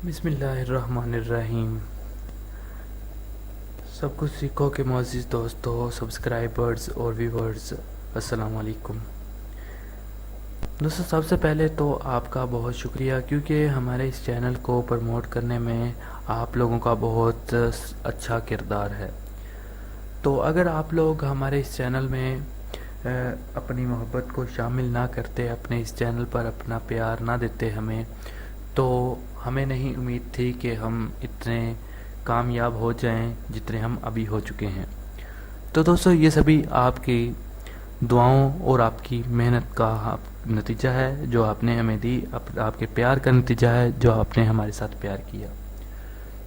बिस्मिल्लाहिर्रहमानिर्रहीम। सब कुछ सीखो के मोअज़्ज़िज़ दोस्तों, सब्सक्राइबर्स और व्यूवर्स, अस्सलाम वालेकुम। दोस्तों, सबसे पहले तो आपका बहुत शुक्रिया, क्योंकि हमारे इस चैनल को प्रमोट करने में आप लोगों का बहुत अच्छा किरदार है। तो अगर आप लोग हमारे इस चैनल में अपनी मोहब्बत को शामिल ना करते, अपने इस चैनल पर अपना प्यार ना देते हमें, तो हमें नहीं उम्मीद थी कि हम इतने कामयाब हो जाएं जितने हम अभी हो चुके हैं। तो दोस्तों, ये सभी आपकी दुआओं और आपकी मेहनत का नतीजा है जो आपने हमें दी, आपके प्यार का नतीजा है जो आपने हमारे साथ प्यार किया।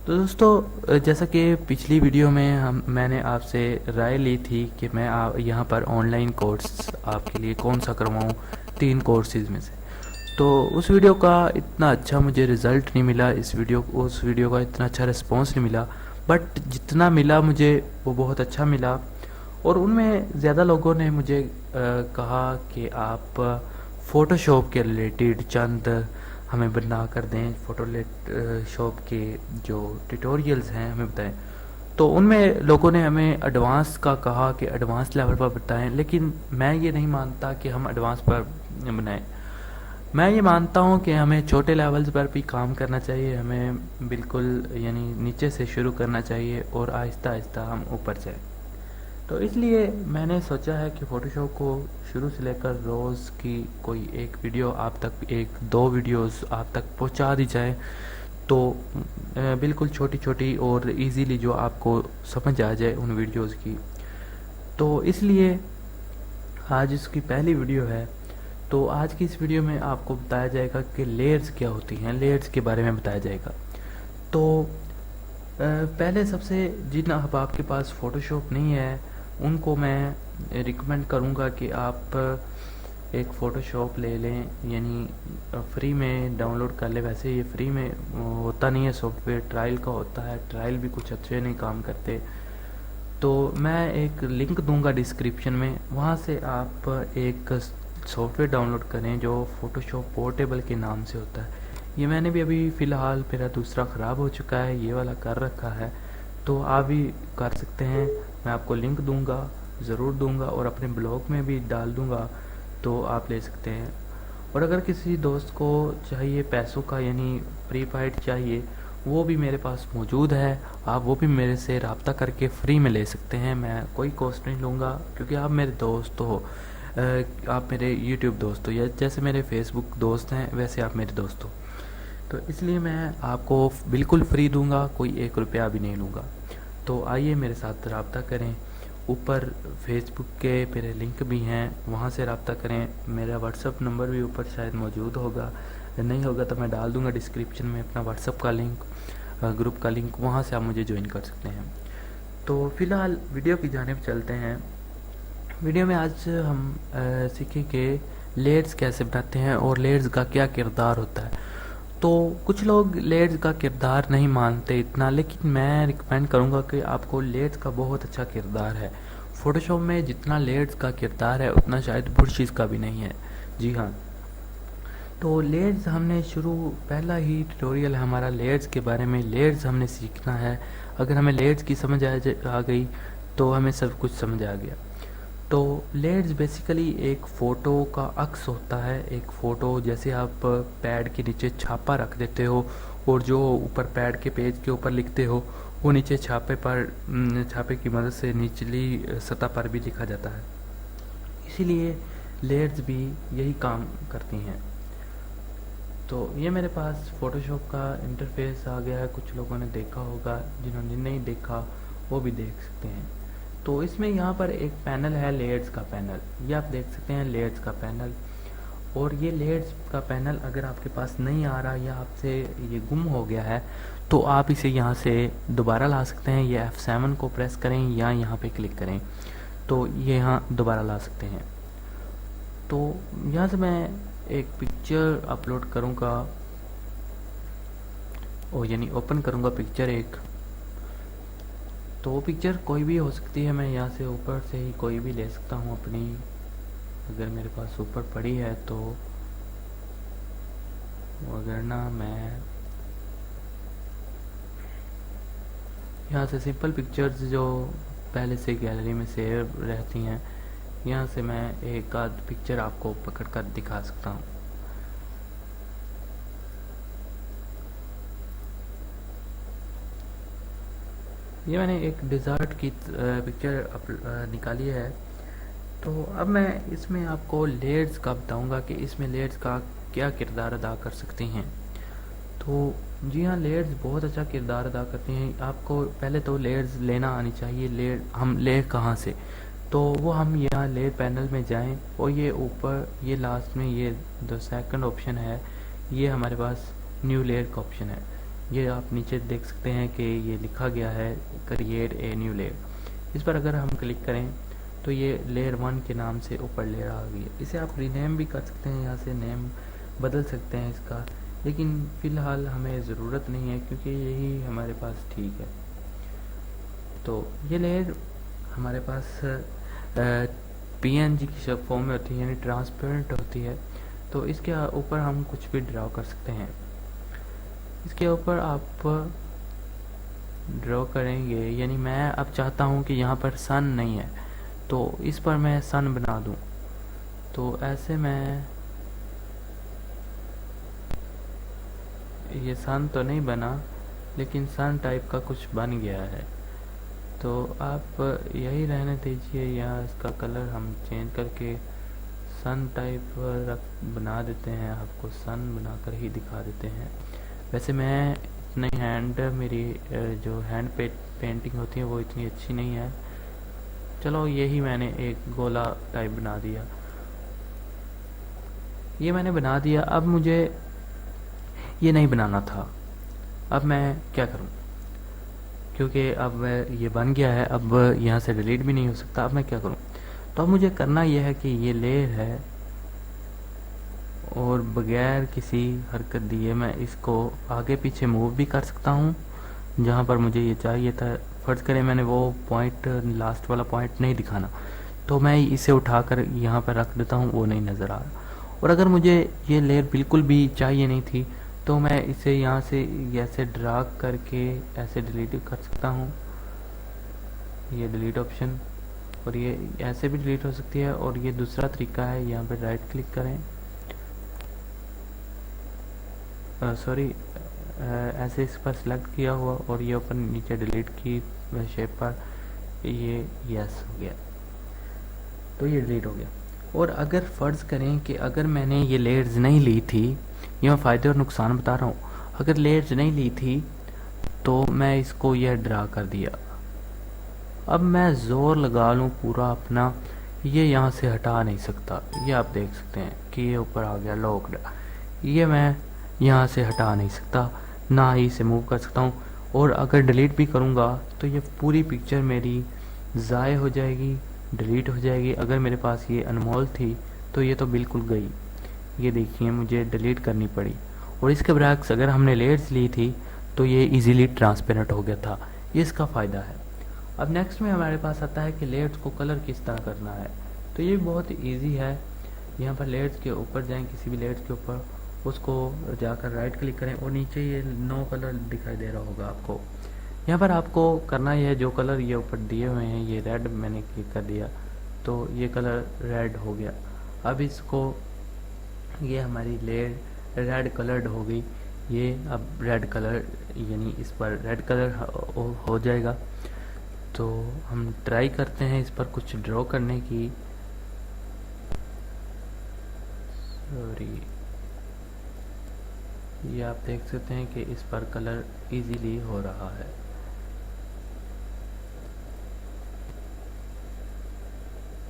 तो दोस्तों, जैसा कि पिछली वीडियो में मैंने आपसे राय ली थी कि मैं यहाँ पर ऑनलाइन कोर्स आपके लिए कौन सा करवाऊँ 3 कोर्सेज़ में से। तो उस वीडियो का इतना अच्छा मुझे रिज़ल्ट नहीं मिला, उस वीडियो का इतना अच्छा रिस्पॉन्स नहीं मिला, बट जितना मिला मुझे वो बहुत अच्छा मिला। और उनमें ज़्यादा लोगों ने मुझे कहा कि आप फ़ोटोशॉप के रिलेटेड चंद हमें बना कर दें, फ़ोटोशॉप के जो ट्यूटोरियल्स हैं हमें बताएं। तो उनमें लोगों ने हमें एडवांस का कहा कि एडवांस लेवल पर बताएं, लेकिन मैं ये नहीं मानता कि हम एडवांस पर बनाएं। मैं ये मानता हूँ कि हमें छोटे लेवल्स पर भी काम करना चाहिए, हमें बिल्कुल यानी नीचे से शुरू करना चाहिए और आहिस्ता आहिस्ता हम ऊपर जाएं। तो इसलिए मैंने सोचा है कि फ़ोटोशॉप को शुरू से लेकर रोज़ की कोई एक वीडियो आप तक, एक दो वीडियोस आप तक पहुंचा दी जाए, तो बिल्कुल छोटी छोटी और इजीली जो आपको समझ आ जाए उन वीडियोस की। तो इसलिए आज इसकी पहली वीडियो है। तो आज की इस वीडियो में आपको बताया जाएगा कि लेयर्स क्या होती हैं, लेयर्स के बारे में बताया जाएगा। तो पहले सबसे जिन अहबाब के पास फ़ोटोशॉप नहीं है उनको मैं रिकमेंड करूँगा कि आप एक फ़ोटोशॉप ले लें, यानी फ्री में डाउनलोड कर लें। वैसे ये फ्री में होता नहीं है सॉफ्टवेयर, ट्रायल का होता है, ट्रायल भी कुछ अच्छे नहीं काम करते। तो मैं एक लिंक दूंगा डिस्क्रिप्शन में, वहाँ से आप एक सॉफ्टवेयर डाउनलोड करें जो फ़ोटोशॉप पोर्टेबल के नाम से होता है। ये मैंने भी अभी फ़िलहाल मेरा दूसरा ख़राब हो चुका है, ये वाला कर रखा है, तो आप भी कर सकते हैं। मैं आपको लिंक दूंगा, ज़रूर दूंगा, और अपने ब्लॉग में भी डाल दूंगा, तो आप ले सकते हैं। और अगर किसी दोस्त को चाहिए पैसों का, यानी प्रीपेड चाहिए, वो भी मेरे पास मौजूद है। आप वो भी मेरे से रब्ता करके फ्री में ले सकते हैं, मैं कोई कॉस्ट नहीं लूँगा, क्योंकि आप मेरे दोस्त हो। आप मेरे यूट्यूब दोस्त हो, या जैसे मेरे फेसबुक दोस्त हैं वैसे आप मेरे दोस्त हो। तो इसलिए मैं आपको बिल्कुल फ्री दूंगा, कोई 1 रुपया भी नहीं लूँगा। तो आइए मेरे साथ रब्ता करें। ऊपर फेसबुक के मेरे लिंक भी हैं, वहाँ से रब्ता करें। मेरा व्हाट्सअप नंबर भी ऊपर शायद मौजूद होगा, नहीं होगा तो मैं डाल दूँगा डिस्क्रिप्शन में अपना व्हाट्सअप का लिंक, ग्रुप का लिंक, वहाँ से आप मुझे ज्वाइन कर सकते हैं। तो फ़िलहाल वीडियो की जानिब चलते हैं। वीडियो में आज हम सीखेंगे लेयर्स कैसे बनाते हैं और लेयर्स का क्या किरदार होता है। तो कुछ लोग लेयर्स का किरदार नहीं मानते इतना, लेकिन मैं रिकमेंड करूँगा कि आपको लेयर्स का बहुत अच्छा किरदार है। फ़ोटोशॉप में जितना लेयर्स का किरदार है उतना शायद बुरशीज़ का भी नहीं है। जी हाँ। तो लेयर्स हमने पहला ही ट्यूटोरियल है हमारा लेयर्स के बारे में। लेयर्स हमने सीखना है। अगर हमें लेयर्स की समझ आ गई तो हमें सब कुछ समझ आ गया। तो लेयर्स बेसिकली एक फ़ोटो का अक्स होता है। एक फ़ोटो जैसे आप पैड के नीचे छापा रख देते हो और जो ऊपर पैड के पेज के ऊपर लिखते हो वो नीचे छापे की मदद से निचली सतह पर भी लिखा जाता है। इसीलिए लेयर्स भी यही काम करती हैं। तो ये मेरे पास फ़ोटोशॉप का इंटरफेस आ गया है, कुछ लोगों ने देखा होगा, जिन्होंने नहीं देखा वो भी देख सकते हैं। तो इसमें यहाँ पर एक पैनल है, लेयर्स का पैनल, ये आप देख सकते हैं लेयर्स का पैनल। और ये लेयर्स का पैनल अगर आपके पास नहीं आ रहा या आपसे ये गुम हो गया है तो आप इसे यहाँ से दोबारा ला सकते हैं। ये F7 को प्रेस करें या यहाँ पे क्लिक करें तो ये यहाँ दोबारा ला सकते हैं। तो यहाँ से मैं एक पिक्चर अपलोड करूँगा, और यानी ओपन करूँगा पिक्चर एक। तो वो पिक्चर कोई भी हो सकती है, मैं यहाँ से ऊपर से ही कोई भी ले सकता हूँ अपनी, अगर मेरे पास ऊपर पड़ी है तो। अगर ना मैं यहाँ से सिंपल पिक्चर्स जो पहले से गैलरी में सेव रहती हैं, यहाँ से मैं एक आध पिक्चर आपको पकड़ कर दिखा सकता हूँ। ये मैंने एक डिज़र्ट की पिक्चर निकाली है। तो अब मैं इसमें आपको लेयर्स का बताऊंगा कि इसमें लेयर्स का क्या किरदार अदा कर सकती हैं। तो जी हाँ, लेयर्स बहुत अच्छा किरदार अदा करती हैं। आपको पहले तो लेयर्स लेना आनी चाहिए। लेयर हम ले कहाँ से, तो वो हम यहाँ लेयर पैनल में जाएं और ये ऊपर ये लास्ट में ये जो सेकंड ऑप्शन है, ये हमारे पास न्यू लेयर का ऑप्शन है। ये आप नीचे देख सकते हैं कि ये लिखा गया है क्रिएट ए न्यू लेयर। इस पर अगर हम क्लिक करें तो ये लेयर 1 के नाम से ऊपर लेयर आ गई है। इसे आप रीनेम भी कर सकते हैं, यहाँ से नेम बदल सकते हैं इसका, लेकिन फ़िलहाल हमें ज़रूरत नहीं है क्योंकि यही हमारे पास ठीक है। तो ये लेयर हमारे पास PNG की फॉर्म में होती है, यानी ट्रांसपेरेंट होती है। तो इसके ऊपर हम कुछ भी ड्रा कर सकते हैं। इसके ऊपर आप ड्रॉ करेंगे, यानी मैं अब चाहता हूँ कि यहाँ पर सन नहीं है तो इस पर मैं सन बना दूँ। तो ऐसे मैं, ये सन तो नहीं बना लेकिन सन टाइप का कुछ बन गया है। तो आप यही रहने दीजिए, या इसका कलर हम चेंज करके सन टाइप बना देते हैं। आपको सन बनाकर ही दिखा देते हैं। वैसे मैं इतनी मेरी जो हैंड पेंटिंग होती है वो इतनी अच्छी नहीं है। चलो यही मैंने एक गोला टाइप बना दिया, ये मैंने बना दिया। अब मुझे ये नहीं बनाना था। अब मैं क्या करूं, क्योंकि अब ये बन गया है, अब यहाँ से डिलीट भी नहीं हो सकता। अब मैं क्या करूं, तो अब मुझे करना यह है कि ये लेयर है और बगैर किसी हरकत दिए मैं इसको आगे पीछे मूव भी कर सकता हूँ जहाँ पर मुझे ये चाहिए था। फ़र्ज़ करें मैंने वो पॉइंट, लास्ट वाला पॉइंट नहीं दिखाना, तो मैं इसे उठाकर यहाँ पर रख देता हूँ, वो नहीं नज़र आ रहा। और अगर मुझे ये लेयर बिल्कुल भी चाहिए नहीं थी तो मैं इसे यहाँ से ऐसे ड्रैग करके ऐसे डिलीट कर सकता हूँ, ये डिलीट ऑप्शन, और ये ऐसे भी डिलीट हो सकती है। और ये दूसरा तरीका है, यहाँ पर राइट क्लिक करें, सॉरी ऐसे इस पर सेलेक्ट किया हुआ और ये ऊपर नीचे डिलीट की शेप पर ये यस हो गया, तो ये डिलीट हो गया। और अगर फ़र्ज़ करें कि अगर मैंने ये लेयर्स नहीं ली थी, ये मैं फ़ायदे और नुकसान बता रहा हूँ, अगर लेयर्स नहीं ली थी तो मैं इसको यह ड्रा कर दिया। अब मैं ज़ोर लगा लूँ पूरा अपना, ये यहाँ से हटा नहीं सकता। ये आप देख सकते हैं कि ये ऊपर आ गया लॉक्ड, ये मैं यहाँ से हटा नहीं सकता, ना ही इसे मूव कर सकता हूँ। और अगर डिलीट भी करूँगा तो ये पूरी पिक्चर मेरी ज़ाय हो जाएगी, डिलीट हो जाएगी। अगर मेरे पास ये अनमोल थी तो ये तो बिल्कुल गई, ये देखिए मुझे डिलीट करनी पड़ी। और इसके बरक्स अगर हमने लेयर्स ली थी तो ये इजीली ट्रांसपेरेंट हो गया था, ये इसका फ़ायदा है। अब नेक्स्ट में हमारे पास आता है कि लेयर्स को कलर किस तरह करना है। तो ये बहुत ईजी है। यहाँ पर लेयर्स के ऊपर जाएं, किसी भी लेयर्स के ऊपर, उसको जाकर राइट क्लिक करें और नीचे ये नो कलर दिखाई दे रहा होगा आपको। यहाँ पर आपको करना ये है, जो कलर ये ऊपर दिए हुए हैं, ये रेड मैंने क्लिक कर दिया तो ये कलर रेड हो गया। अब इसको, ये हमारी लेयर रेड कलर्ड हो गई, ये अब रेड कलर, यानी इस पर रेड कलर हो जाएगा। तो हम ट्राई करते हैं इस पर कुछ ड्रॉ करने की। सॉरी, ये आप देख सकते हैं कि इस पर कलर इजीली हो रहा है।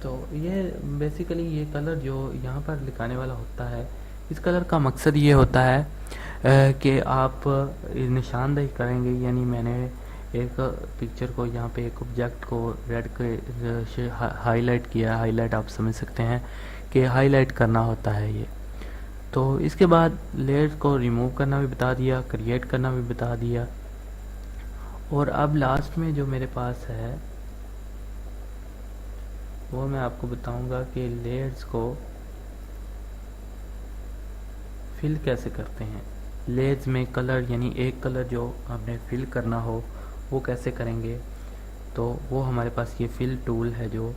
तो ये बेसिकली ये कलर जो यहाँ पर दिखाने वाला होता है, इस कलर का मकसद ये होता है कि आप निशानदेही करेंगे, यानी मैंने एक पिक्चर को, यहाँ पे एक ऑब्जेक्ट को रेड के हाईलाइट किया। हाईलाइट आप समझ सकते हैं कि हाईलाइट करना होता है ये। तो इसके बाद लेयर्स को रिमूव करना भी बता दिया, क्रिएट करना भी बता दिया। और अब लास्ट में जो मेरे पास है वो मैं आपको बताऊंगा कि लेयर्स को फिल कैसे करते हैं। लेयर्स में कलर, यानी एक कलर जो हमने फिल करना हो वो कैसे करेंगे, तो वो हमारे पास ये फिल टूल है जो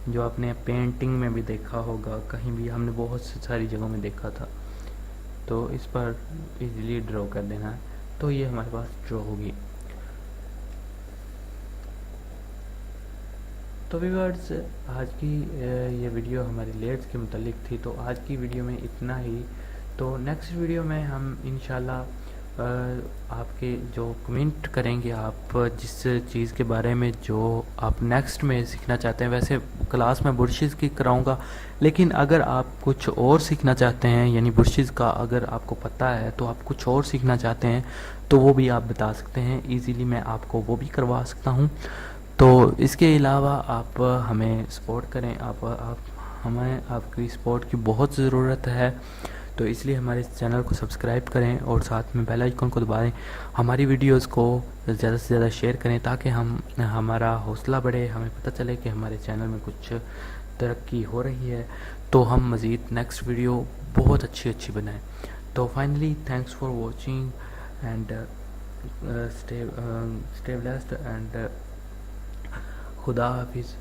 जो आपने पेंटिंग में भी देखा होगा, कहीं भी हमने बहुत सारी जगहों में देखा था। तो इस पर इजीली ड्रॉ कर देना है, तो ये हमारे पास ड्रॉ होगी। तो व्यूअर्स, आज की ये वीडियो हमारी लेयर्स के मुतालिक थी, तो आज की वीडियो में इतना ही। तो नेक्स्ट वीडियो में हम इंशाल्लाह आपके जो कमेंट करेंगे, आप जिस चीज़ के बारे में जो आप नेक्स्ट में सीखना चाहते हैं, वैसे क्लास में बुरशिज़ की कराऊंगा, लेकिन अगर आप कुछ और सीखना चाहते हैं, यानी बुरशिज़ का अगर आपको पता है तो आप कुछ और सीखना चाहते हैं, तो वो भी आप बता सकते हैं इजीली, मैं आपको वो भी करवा सकता हूँ। तो इसके अलावा आप हमें सपोर्ट करें, आप हमें आपकी सपोर्ट की बहुत ज़रूरत है, तो इसलिए हमारे चैनल को सब्सक्राइब करें और साथ में बेल आइकन को दबाएं। हमारी वीडियोस को ज़्यादा से ज़्यादा शेयर करें ताकि हमारा हौसला बढ़े, हमें पता चले कि हमारे चैनल में कुछ तरक्की हो रही है, तो हम मज़ीद नेक्स्ट वीडियो बहुत अच्छी बनाएं। तो finally thanks for watching and stay blessed and खुदा हाफिज़।